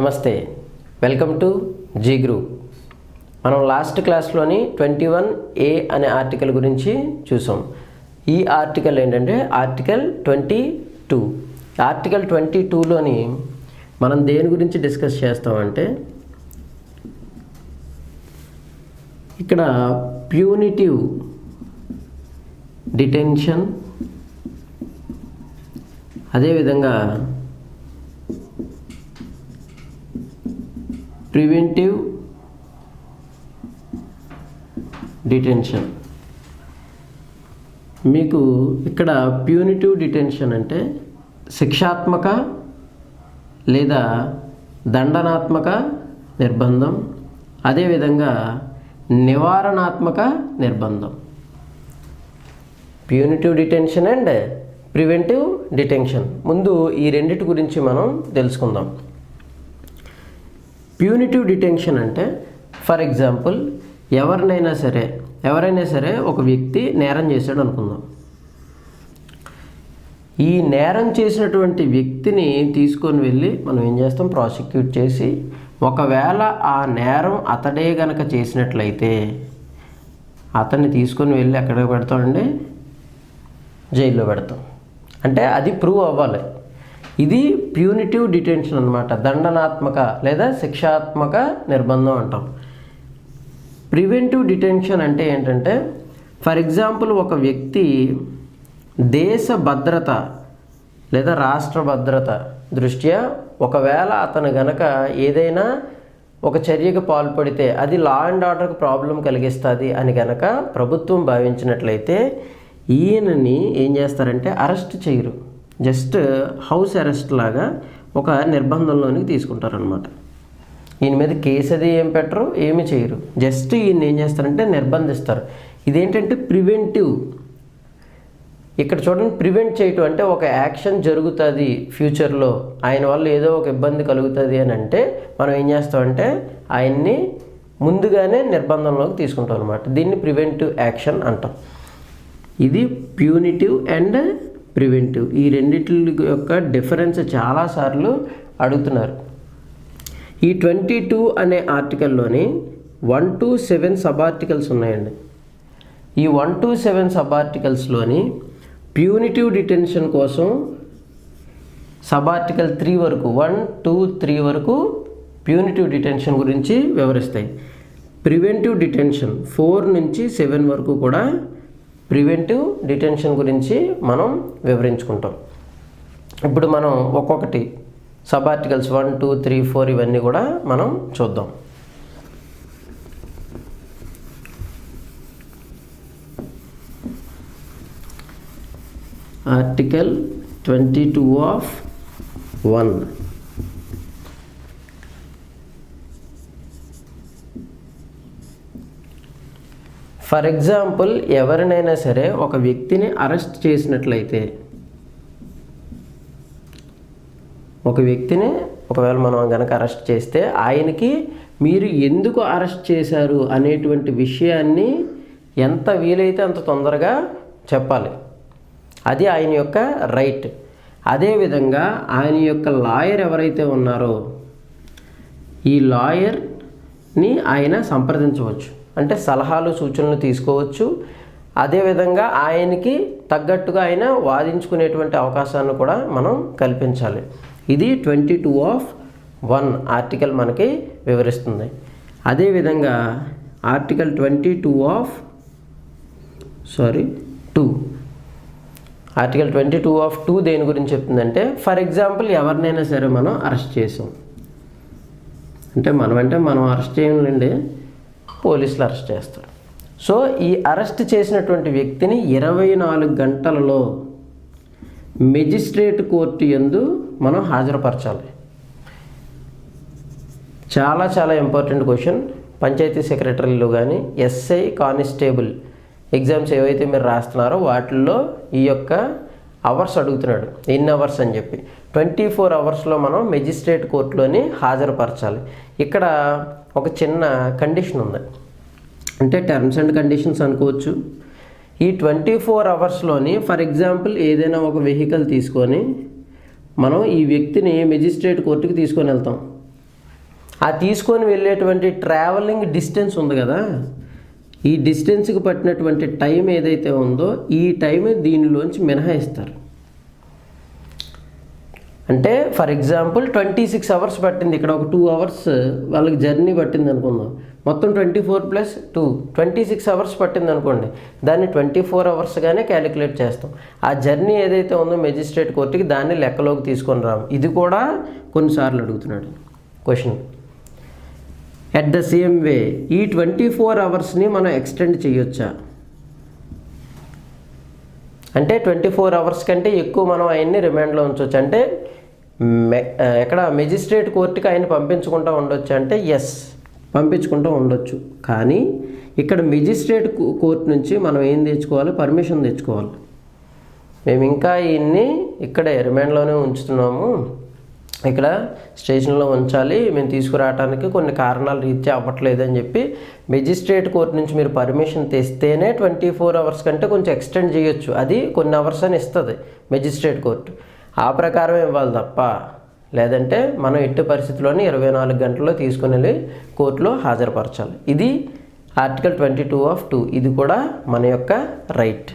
నమస్తే, welcome to G group. మనం last క్లాస్లోని 21A అనే ఆర్టికల్ గురించి చూసాం. ఈ ఆర్టికల్ ఏంటంటే ఆర్టికల్ 22. ఆర్టికల్ 22లోని మనం దేని గురించి డిస్కస్ చేస్తామంటే ఇక్కడ ప్యూనిటివ్ డిటెన్షన్, అదేవిధంగా ప్రివెంటివ్ డిటెన్షన్. మీకు ఇక్కడ ప్యూనిటివ్ డిటెన్షన్ అంటే శిక్షాత్మక లేదా దండనాత్మక నిర్బంధం, అదేవిధంగా నివారణాత్మక నిర్బంధం. Punitive detention and preventive detention. ముందు ఈ రెండిటి గురించి మనం తెలుసుకుందాం. ప్యూనిటివ్ డిటెన్షన్ అంటే ఫర్ ఎగ్జాంపుల్ ఎవరైనా సరే ఒక వ్యక్తి నేరం చేశాడు అనుకుందాం. ఈ నేరం చేసినటువంటి వ్యక్తిని తీసుకొని వెళ్ళి మనం ఏం చేస్తాం, ప్రాసిక్యూట్ చేసి ఒకవేళ ఆ నేరం అతడే గనక చేసినట్లయితే అతన్ని తీసుకొని వెళ్ళి ఎక్కడ పెడతామండి, జైల్లో పెడతాం. అంటే అది ప్రూవ్ అవ్వాలి. ఇది ప్యూనిటివ్ డిటెన్షన్ అన్నమాట. దండనాత్మక లేదా శిక్షాత్మక నిర్బంధం అంటాం. ప్రివెంటివ్ డిటెన్షన్ అంటే ఏంటంటే ఫర్ ఎగ్జాంపుల్ ఒక వ్యక్తి దేశ భద్రత లేదా రాష్ట్ర భద్రత దృష్ట్యా ఒకవేళ అతను గనక ఏదైనా ఒక చర్యకు పాల్పడితే అది లా అండ్ ఆర్డర్కి ప్రాబ్లం కలిగిస్తుంది అని గనక ప్రభుత్వం భావించినట్లయితే ఈయనని ఏం చేస్తారంటే అరెస్ట్ చేయరు, జస్ట్ హౌస్ అరెస్ట్ లాగా ఒక నిర్బంధంలోనికి తీసుకుంటారనమాట. ఈయన మీద కేసు అది ఏం పెట్టరు, ఏమి చేయరు, జస్ట్ ఈయన ఏం చేస్తారంటే నిర్బంధిస్తారు. ఇదేంటంటే ప్రివెంటివ్. ఇక్కడ చూడండి, ప్రివెంట్ చేయటం అంటే ఒక యాక్షన్ జరుగుతుంది ఫ్యూచర్లో, ఆయన వల్ల ఏదో ఒక ఇబ్బంది కలుగుతుంది అని అంటే మనం ఏం చేస్తామంటే ఆయన్ని ముందుగానే నిర్బంధంలోకి తీసుకుంటాం అనమాట. దీన్ని ప్రివెంటివ్ యాక్షన్ అంటాం. ఇది ప్యూనిటివ్ అండ్ ప్రివెంటివ్. ఈ రెండిటి యొక్క డిఫరెన్స్ చాలాసార్లు అడుగుతున్నారు. ఈ 22 అనే ఆర్టికల్లోని 1 to 7 సబ్ ఆర్టికల్స్ ఉన్నాయండి. ఈ 1 to 7 సబ్ ఆర్టికల్స్లోని ప్యూనిటివ్ డిటెన్షన్ కోసం సబ్ ఆర్టికల్ 3 వరకు 1, 2, 3 వరకు ప్యూనిటివ్ డిటెన్షన్ గురించి వివరిస్తాయి. ప్రివెంటివ్ డిటెన్షన్ 4 నుంచి 7 వరకు కూడా ప్రివెంటివ్ డిటెన్షన్ గురించి మనం వివరించుకుంటాం. ఇప్పుడు మనం ఒక్కొక్కటి సబ్ ఆర్టికల్స్ 1, 2, 3, 4 ఇవన్నీ కూడా మనం చూద్దాం. Article 22 of 1. ఫర్ ఎగ్జాంపుల్ ఎవరినైనా సరే ఒక వ్యక్తిని అరెస్ట్ చేసినట్లయితే, ఒకవేళ మనం కనుక అరెస్ట్ చేస్తే ఆయనకి మీరు ఎందుకు అరెస్ట్ చేశారు అనేటువంటి విషయాన్ని ఎంత వీలైతే అంత తొందరగా చెప్పాలి. అది ఆయన యొక్క రైట్. అదేవిధంగా ఆయన యొక్క లాయర్ ఎవరైతే ఉన్నారో ఈ లాయర్ని ఆయన సంప్రదించవచ్చు, అంటే సలహాలు సూచనలు తీసుకోవచ్చు. అదేవిధంగా ఆయనకి తగ్గట్టుగా ఆయన వాదించుకునేటువంటి అవకాశాన్ని కూడా మనం కల్పించాలి. ఇది 22 ఆఫ్ 1 ఆర్టికల్ మనకి వివరిస్తుంది. అదేవిధంగా ఆర్టికల్ 22 ఆఫ్ 2 ఆర్టికల్ 22 ఆఫ్ 2 దేని గురించి చెప్తుందంటే ఫర్ ఎగ్జాంపుల్ ఎవరినైనా సరే మనం అరెస్ట్ చేసాం అంటే మనం అరెస్ట్ చేయండి, పోలీసులు అరెస్ట్ చేస్తారు. సో ఈ అరెస్ట్ చేసినటువంటి వ్యక్తిని 24 గంటలలో మెజిస్ట్రేట్ కోర్టు యందు మనం హాజరుపరచాలి. చాలా ఇంపార్టెంట్ క్వశ్చన్. పంచాయతీ సెక్రటరీలు కానీ ఎస్ఐ కానిస్టేబుల్ ఎగ్జామ్స్ ఏవైతే మీరు రాస్తున్నారో వాటిల్లో ఈ యొక్క అవర్స్ అడుగుతున్నాడు, ఎన్ని అవర్స్ అని చెప్పి. 24 అవర్స్లో మనం మెజిస్ట్రేట్ కోర్టులోని హాజరుపరచాలి. ఇక్కడ ఒక చిన్న కండిషన్ ఉంది, అంటే టర్మ్స్ అండ్ కండిషన్స్ అనుకోవచ్చు. ఈ 24 అవర్స్లోని ఫర్ ఎగ్జాంపుల్ ఏదైనా ఒక వెహికల్ తీసుకొని మనం ఈ వ్యక్తిని మెజిస్ట్రేట్ కోర్టుకి తీసుకొని వెళ్తాం. ఆ తీసుకొని వెళ్ళేటువంటి ట్రావెలింగ్ డిస్టెన్స్ ఉంది కదా, ఈ డిస్టెన్స్కి పట్టినటువంటి టైం ఏదైతే ఉందో ఈ టైం దీనిలోంచి మినహాయిస్తారు. అంటే ఫర్ ఎగ్జాంపుల్ 26 అవర్స్ పట్టింది, ఇక్కడ ఒక 2 అవర్స్ వాళ్ళకి జర్నీ పట్టింది అనుకుందాం, మొత్తం 24 + 2 26 అవర్స్ పట్టింది అనుకోండి, దాన్ని 24 అవర్స్గానే క్యాలిక్యులేట్ చేస్తాం. ఆ జర్నీ ఏదైతే ఉందో మెజిస్ట్రేట్ కోర్టుకి దాన్ని లెక్కలోకి తీసుకొని రాము. ఇది కూడా కొన్నిసార్లు అడుగుతున్నాడు question. At the same way ఈ 24 అవర్స్ని మనం ఎక్స్టెండ్ చేయొచ్చా? అంటే 24 అవర్స్ కంటే ఎక్కువ మనం ఆయన్ని రిమాండ్లో ఉంచవచ్చు. అంటే ఎక్కడ మెజిస్ట్రేట్ కోర్టుకి ఆయన పంపించుకుంటూ ఉండొచ్చు అంటే ఎస్, పంపించుకుంటూ ఉండొచ్చు. కానీ ఇక్కడ మెజిస్ట్రేట్ కోర్టు నుంచి మనం ఏం తెచ్చుకోవాలి? పర్మిషన్ తెచ్చుకోవాలి. మేము ఇంకా ఈయన్ని ఇక్కడే రిమాండ్లోనే ఉంచుతున్నాము, ఇక్కడ స్టేషన్లో ఉంచాలి, మేము తీసుకురావడానికి కొన్ని కారణాల రీత్యా అవ్వట్లేదు అని చెప్పి మెజిస్ట్రేట్ కోర్టు నుంచి మీరు పర్మిషన్ తెస్తేనే 24 అవర్స్ కంటే కొంచెం ఎక్స్టెండ్ చేయొచ్చు. అది కొన్ని అవర్స్ అని ఇస్తుంది మెజిస్ట్రేట్ కోర్టు, ఆ ప్రకారం ఇవ్వాలి తప్ప లేదంటే మనం ఎట్టి పరిస్థితిలోని 24 గంటల్లో తీసుకుని వెళ్ళి కోర్టులో హాజరుపరచాలి. ఇది ఆర్టికల్ 22(2). ఇది కూడా మన యొక్క రైట్.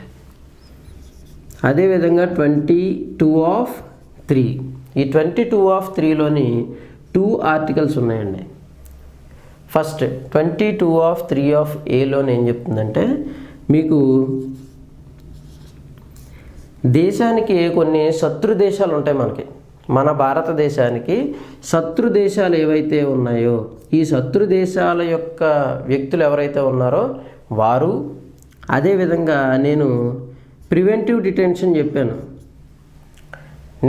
అదేవిధంగా 22(3). ఈ 22(3)లోని 2 ఆర్టికల్స్ ఉన్నాయండి. ఫస్ట్ 22(3)(a)లోని ఏం చెప్తుందంటే, మీకు దేశానికి కొన్ని శత్రు దేశాలు ఉంటాయి. మన భారతదేశానికి శత్రు దేశాలు ఏవైతే ఉన్నాయో ఈ శత్రు దేశాల యొక్క వ్యక్తులు ఎవరైతే ఉన్నారో వారు, అదేవిధంగా నేను ప్రివెంటివ్ డిటెన్షన్ చెప్పాను,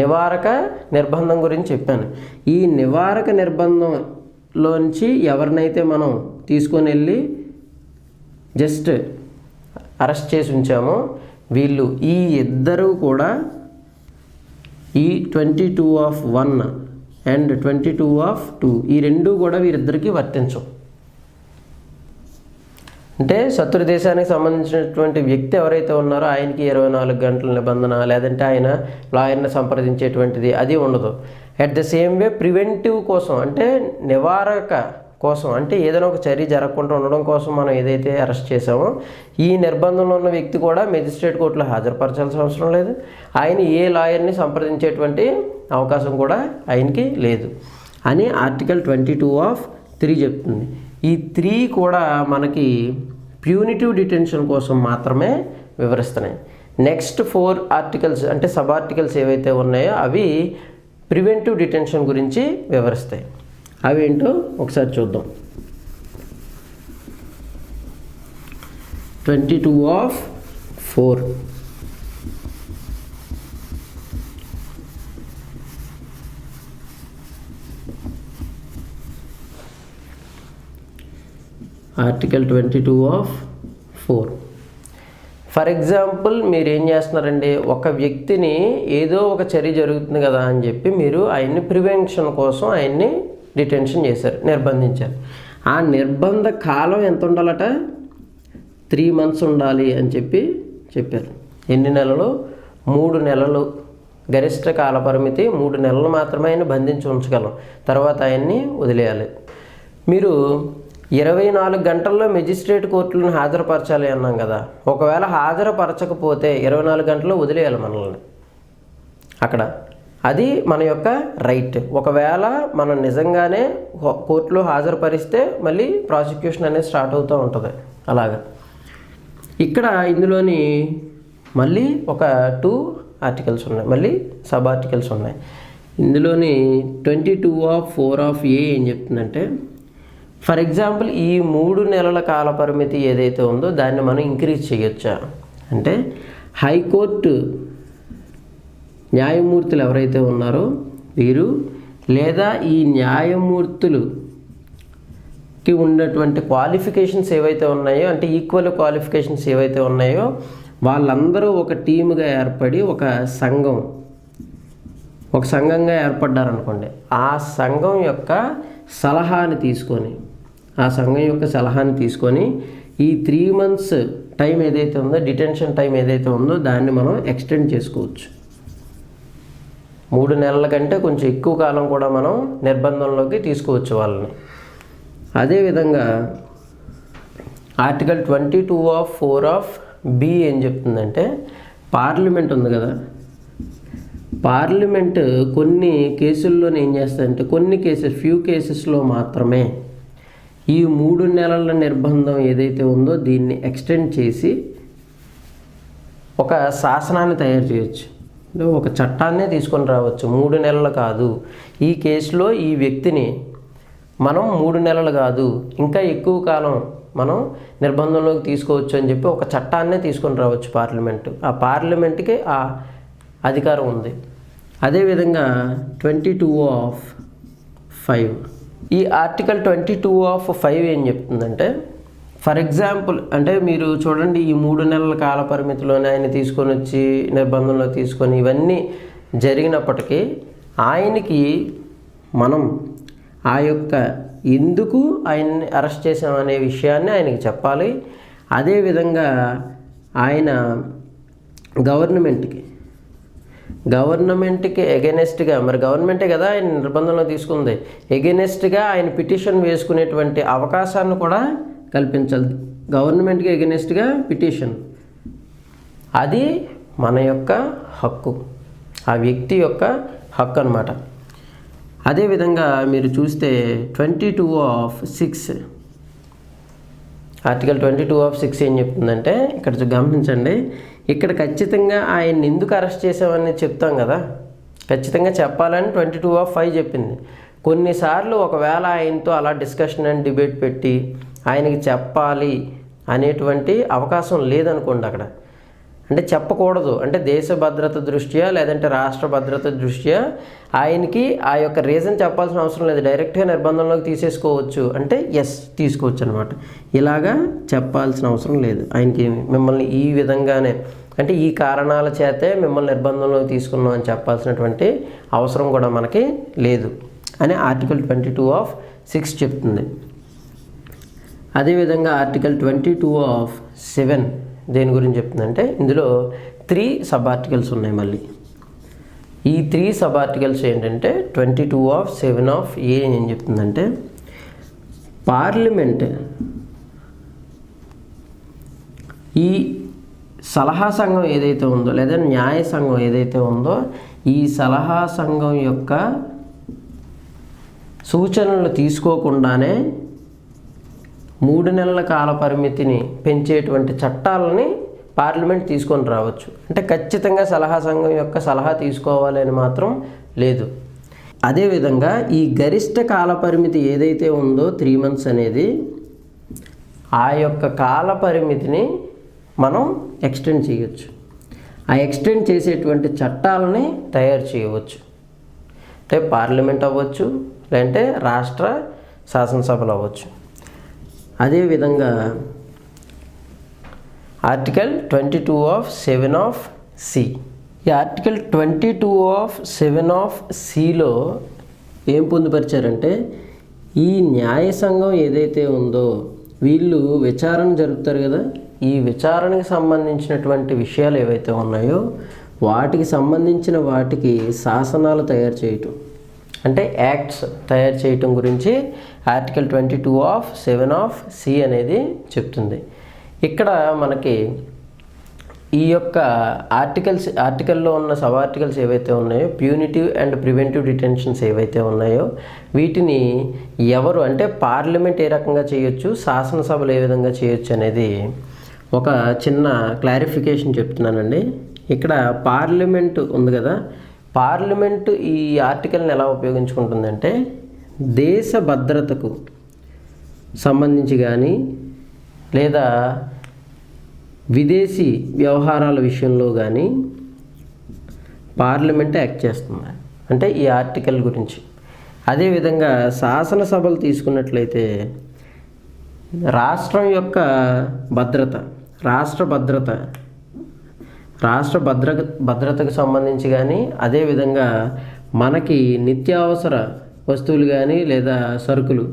నివారక నిర్బంధం గురించి చెప్పాను. ఈ నివారక నిర్బంధంలోంచి ఎవరినైతే మనం తీసుకొని వెళ్ళి జస్ట్ అరెస్ట్ చేసి ఉంచామో వీళ్ళు ఈ ఇద్దరు కూడా ఈ 22(1) అండ్ 22(2) ఈ రెండు కూడా వీరిద్దరికీ వర్తించవు. అంటే శత్రు దేశానికి సంబంధించినటువంటి వ్యక్తి ఎవరైతే ఉన్నారో ఆయనకి 24 గంటల నిబంధన, లేదంటే ఆయన లాయర్ని సంప్రదించేటువంటిది అది ఉండదు. At the same way preventive కోసం, అంటే నివారక కోసం, అంటే ఏదైనా ఒక చర్య జరగకుండా ఉండడం కోసం మనం ఏదైతే అరెస్ట్ చేసామో ఈ నిర్బంధంలో ఉన్న వ్యక్తి కూడా మెజిస్ట్రేట్ కోర్టులో హాజరుపరచాల్సిన అవసరం లేదు. ఆయన ఏ లాయర్ని సంప్రదించేటువంటి అవకాశం కూడా ఆయనకి లేదు అని ఆర్టికల్ 22(3) చెప్తుంది. ఈ 3 కూడా మనకి ప్యూనిటివ్ డిటెన్షన్ కోసం మాత్రమే వివరిస్తున్నాయి. నెక్స్ట్ 4 ఆర్టికల్స్ అంటే సబ్ ఆర్టికల్స్ ఏవైతే ఉన్నాయో అవి ప్రివెంటివ్ డిటెన్షన్ గురించి వివరిస్తాయి. అవి ఏంటో ఒకసారి చూద్దాం. 22(4) ఆర్టికల్ 22(4). ఫర్ ఎగ్జాంపుల్ మీరు ఏం చేస్తున్నారండి, ఒక వ్యక్తిని ఏదో ఒక చర్య జరుగుతుంది కదా అని చెప్పి మీరు ఆయన్ని ప్రివెన్షన్ కోసం ఆయన్ని డిటెన్షన్ చేశారు, నిర్బంధించారు. ఆ నిర్బంధ కాలం ఎంత ఉండాలట? 3 months ఉండాలి అని చెప్పారు. ఎన్ని నెలలు? 3 నెలలు. గరిష్ట కాల పరిమితి 3 నెలలు మాత్రమే ఆయన బంధించి ఉంచగలం, తర్వాత ఆయన్ని వదిలేయాలి. మీరు 24 గంటల్లో మెజిస్ట్రేట్ కోర్టులను హాజరుపరచాలి అన్నాం కదా, ఒకవేళ హాజరుపరచకపోతే 24 గంటల్లో వదిలేయాలి మనల్ని అక్కడ. అది మన యొక్క రైట్. ఒకవేళ మనం నిజంగానే కోర్టులో హాజరుపరిస్తే మళ్ళీ ప్రాసిక్యూషన్ అనేది స్టార్ట్ అవుతూ ఉంటుంది. అలాగా ఇక్కడ ఇందులోని మళ్ళీ ఒక 2 ఆర్టికల్స్ ఉన్నాయి, మళ్ళీ సబ్ ఆర్టికల్స్ ఉన్నాయి. ఇందులోని 22(4)(a) ఏం చెప్తుందంటే, ఫర్ ఎగ్జాంపుల్ ఈ 3 నెలల కాల పరిమితి ఏదైతే ఉందో దాన్ని మనం ఇంక్రీజ్ చేయొచ్చా అంటే, హైకోర్టు న్యాయమూర్తులు ఎవరైతే ఉన్నారో వీరు, లేదా ఈ న్యాయమూర్తులకి ఉన్నటువంటి క్వాలిఫికేషన్స్ ఏవైతే ఉన్నాయో, అంటే ఈక్వల్ క్వాలిఫికేషన్స్ ఏవైతే ఉన్నాయో వాళ్ళందరూ ఒక టీముగా ఏర్పడి ఒక సంఘంగా ఏర్పడ్డారనుకోండి, ఆ సంఘం యొక్క సలహాని తీసుకొని ఈ 3 months టైం ఏదైతే ఉందో, డిటెన్షన్ టైం ఏదైతే ఉందో దాన్ని మనం ఎక్స్టెండ్ చేసుకోవచ్చు. 3 నెలల కంటే కొంచెం ఎక్కువ కాలం కూడా మనం నిర్బంధంలోకి తీసుకోవచ్చు వాళ్ళని. అదేవిధంగా ఆర్టికల్ 22(4)(b) ఏం చెప్తుందంటే, పార్లమెంట్ ఉంది కదా, పార్లమెంట్ కొన్ని కేసుల్లోనే ఏం చేస్తుందంటే, కొన్ని కేసెస్ ఫ్యూ కేసెస్లో మాత్రమే ఈ 3 నెలల నిర్బంధం ఏదైతే ఉందో దీన్ని ఎక్స్టెండ్ చేసి ఒక శాసనాన్ని తయారు చేయొచ్చు, ఒక చట్టాన్నే తీసుకొని రావచ్చు. 3 నెలలు కాదు, ఈ కేసులో ఈ వ్యక్తిని మనం 3 నెలలు కాదు ఇంకా ఎక్కువ కాలం మనం నిర్బంధంలోకి తీసుకోవచ్చు అని చెప్పి ఒక చట్టాన్నే తీసుకొని రావచ్చు పార్లమెంటు. ఆ పార్లమెంట్కి ఆ అధికారం ఉంది. అదేవిధంగా 22(5) ఈ ఆర్టికల్ 22(5) ఏం చెప్తుందంటే, ఫర్ ఎగ్జాంపుల్ అంటే మీరు చూడండి, ఈ 3 నెలల కాల పరిమితిలోనే ఆయన తీసుకొని వచ్చి నిర్బంధంలో తీసుకొని ఇవన్నీ జరిగినప్పటికీ ఆయనకి మనం ఆ యొక్క ఎందుకు ఆయన్ని అరెస్ట్ చేసామనే విషయాన్ని ఆయనకి చెప్పాలి. అదేవిధంగా ఆయన గవర్నమెంట్కి ఎగెనెస్ట్గా, మరి గవర్నమెంటే కదా ఆయన నిర్బంధంలో తీసుకుంది, ఎగెనెస్ట్గా ఆయన పిటిషన్ వేసుకునేటువంటి అవకాశాన్ని కూడా కల్పించాలి. గవర్నమెంట్కి ఎగెనెస్ట్గా పిటిషన్, అది మన యొక్క హక్కు, ఆ వ్యక్తి యొక్క హక్కు అన్నమాట. అదేవిధంగా మీరు చూస్తే 22(6) ఆర్టికల్ 22(6) ఏం చెప్తుందంటే, ఇక్కడ గమనించండి, ఇక్కడ ఖచ్చితంగా ఆయన్ని ఎందుకు అరెస్ట్ చేసామని చెప్తాం కదా, ఖచ్చితంగా చెప్పాలని 22(5) చెప్పింది. కొన్నిసార్లు ఒకవేళ ఆయనతో అలా డిస్కషన్ అండ్ డిబేట్ పెట్టి ఆయనకి చెప్పాలి అనేటువంటి అవకాశం లేదనుకోండి, అక్కడ అంటే చెప్పకూడదు, అంటే దేశ భద్రత దృష్ట్యా లేదంటే రాష్ట్ర భద్రత దృష్ట్యా ఆయనకి ఆ యొక్క రీజన్ చెప్పాల్సిన అవసరం లేదు, డైరెక్ట్గా నిర్బంధంలోకి తీసేసుకోవచ్చు అంటే ఎస్ తీసుకోవచ్చు అనమాట. ఇలాగా చెప్పాల్సిన అవసరం లేదు ఆయనకి, మిమ్మల్ని ఈ విధంగానే అంటే ఈ కారణాల చేతే మిమ్మల్ని నిర్బంధంలోకి తీసుకున్నాం అని చెప్పాల్సినటువంటి అవసరం కూడా మనకి లేదు అని ఆర్టికల్ 22(6) చెప్తుంది. అదేవిధంగా ఆర్టికల్ 22(7) దేని గురించి చెప్తుందంటే, ఇందులో 3 సబ్ ఆర్టికల్స్ ఉన్నాయి. మళ్ళీ ఈ 3 సబ్ ఆర్టికల్స్ ఏంటంటే 22(7)(a) ఏం చెప్తుందంటే, పార్లమెంట్ ఈ సలహా సంఘం ఏదైతే ఉందో లేదా న్యాయ సంఘం ఏదైతే ఉందో ఈ సలహా సంఘం యొక్క సూచనలు తీసుకోకుండానే 3 నెలల కాల పరిమితిని పెంచేటువంటి చట్టాలని పార్లమెంట్ తీసుకొని రావచ్చు. అంటే ఖచ్చితంగా సలహా సంఘం యొక్క సలహా తీసుకోవాలి అని మాత్రం లేదు. అదేవిధంగా ఈ గరిష్ట కాల పరిమితి ఏదైతే ఉందో 3 months అనేది, ఆ యొక్క కాల పరిమితిని మనం ఎక్స్టెండ్ చేయవచ్చు. ఆ ఎక్స్టెండ్ చేసేటువంటి చట్టాలని తయారు చేయవచ్చు. అంటే పార్లమెంట్ అవ్వచ్చు, లేదంటే రాష్ట్ర శాసనసభలు అవ్వచ్చు. అదేవిధంగా ఆర్టికల్ 22(7)(c) ఈ ఆర్టికల్ 22(7)(c)లో ఏం పొందుపరిచారంటే, ఈ న్యాయ సంఘం ఏదైతే ఉందో వీళ్ళు విచారణ జరుపుతారు కదా, ఈ విచారణకు సంబంధించినటువంటి విషయాలు ఏవైతే ఉన్నాయో వాటికి సంబంధించిన వాటికి శాసనాలు తయారు చేయటం అంటే యాక్ట్స్ తయారు చేయటం గురించి ఆర్టికల్ 22(7)(c) అనేది ఇక్కడ మనకి ఈ యొక్క ఆర్టికల్లో ఉన్న సబ్ ఆర్టికల్స్ ఏవైతే ఉన్నాయో, ప్యూనిటివ్ అండ్ ప్రివెంటివ్ డిటెన్షన్స్ ఏవైతే ఉన్నాయో వీటిని ఎవరు అంటే పార్లమెంట్ ఏ రకంగా చేయొచ్చు, శాసనసభలు ఏ విధంగా చేయొచ్చు అనేది ఒక చిన్న క్లారిఫికేషన్ చెప్తున్నానండి. ఇక్కడ పార్లమెంటు ఉంది కదా, పార్లమెంటు ఈ ఆర్టికల్ని ఎలా ఉపయోగించుకుంటుందంటే దేశ భద్రతకు సంబంధించి కానీ లేదా విదేశీ వ్యవహారాల విషయంలో కానీ పార్లమెంట్ యాక్ట్ చేస్తుంది అంటే ఈ ఆర్టికల్ గురించి. అదేవిధంగా శాసనసభలు తీసుకున్నట్లయితే రాష్ట్రం యొక్క భద్రత, రాష్ట్ర భద్రతకు సంబంధించి కానీ, అదేవిధంగా మనకి నిత్యావసర వస్తువులు కానీ లేదా సరుకులు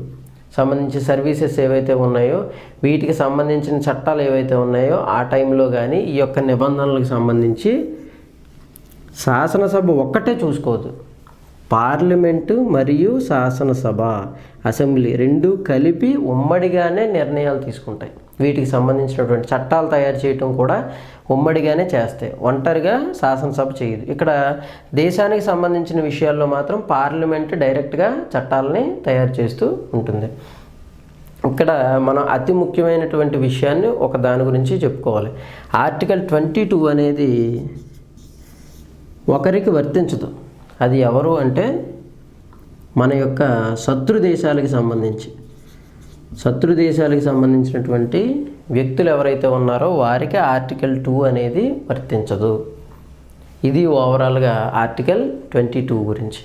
సంబంధించి సర్వీసెస్ ఏవైతే ఉన్నాయో వీటికి సంబంధించిన చట్టాలు ఏవైతే ఉన్నాయో ఆ టైంలో కానీ ఈ యొక్క నిబంధనలకు సంబంధించి శాసనసభ ఒక్కటే చూసుకోవద్దు, పార్లమెంటు మరియు శాసనసభ అసెంబ్లీ రెండు కలిపి ఉమ్మడిగానే నిర్ణయాలు తీసుకుంటాయి. వీటికి సంబంధించినటువంటి చట్టాలు తయారు చేయటం కూడా ఉమ్మడిగానే చేస్తాయి, ఒంటరిగా శాసనసభ చేయదు. ఇక్కడ దేశానికి సంబంధించిన విషయాల్లో మాత్రం పార్లమెంటు డైరెక్ట్గా చట్టాలని తయారు చేస్తూ ఉంటుంది. ఇక్కడ మనం అతి ముఖ్యమైనటువంటి విషయాన్ని ఒక దాని గురించి చెప్పుకోవాలి. ఆర్టికల్ 22 అనేది ఒకరికి వర్తించదు. అది ఎవరు అంటే మన యొక్క శత్రు దేశాలకు సంబంధించినటువంటి వ్యక్తులు ఎవరైతే ఉన్నారో వారికి ఆర్టికల్ 2 అనేది వర్తించదు. ఇది ఓవరాల్గా ఆర్టికల్ 22 గురించి.